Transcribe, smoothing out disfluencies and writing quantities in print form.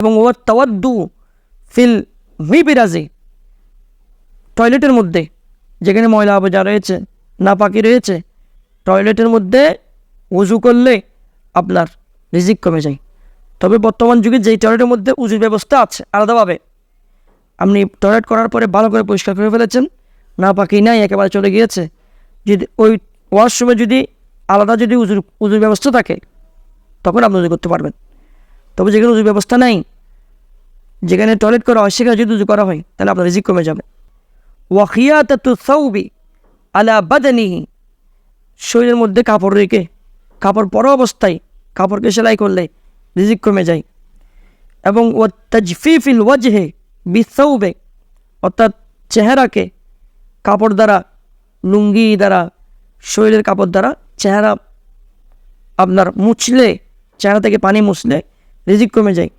এবং ওয়া তাওয়াদ্দু ফিল মিবিরাজি, টয়লেটের মধ্যে যেখানে ময়লা আবর্জনা রয়েছে, নাপাকি রয়েছে, টয়লেটের মধ্যে উজু করলে আপনার রিজিক কমে যায়। তবে বর্তমান যুগে যেই টয়লেটের মধ্যে উজুর ব্যবস্থা আছে আলাদাভাবে, আপনি টয়লেট করার পরে ভালো করে পরিষ্কার করে ফেলেছেন, নাপাকি নাই, একেবারে চলে গিয়েছে, যদি ওই ওয়াশরুমে যদি আলাদা যদি উজুর ব্যবস্থা থাকে তখন আপনি উজু করতে পারবেন। তবে যেখানে উজুর ব্যবস্থা নাই, যেখানে টয়লেট করা হয় সেখানে যদি উজু করা হয় তাহলে আপনার রিজিক কমে যাবে। ওয়াখিয়াতাতু সাউবি আলা বাদানিহি, শরীরের মধ্যে কাপড় রেখে কাপড় পরা অবস্থায় কাপড়কে সেলাই করলে রিজিক কমে যায়। এবং ও তাজফিফিল ওয়াজহে বিসাউবে, অর্থাৎ চেহারাকে কাপড় দ্বারা, লুঙ্গি দ্বারা, শরীরের কাপড় দ্বারা চেহারা আপনার মুছলে, চেহারা থেকে পানি মুছলে রিজিক কমে যায়।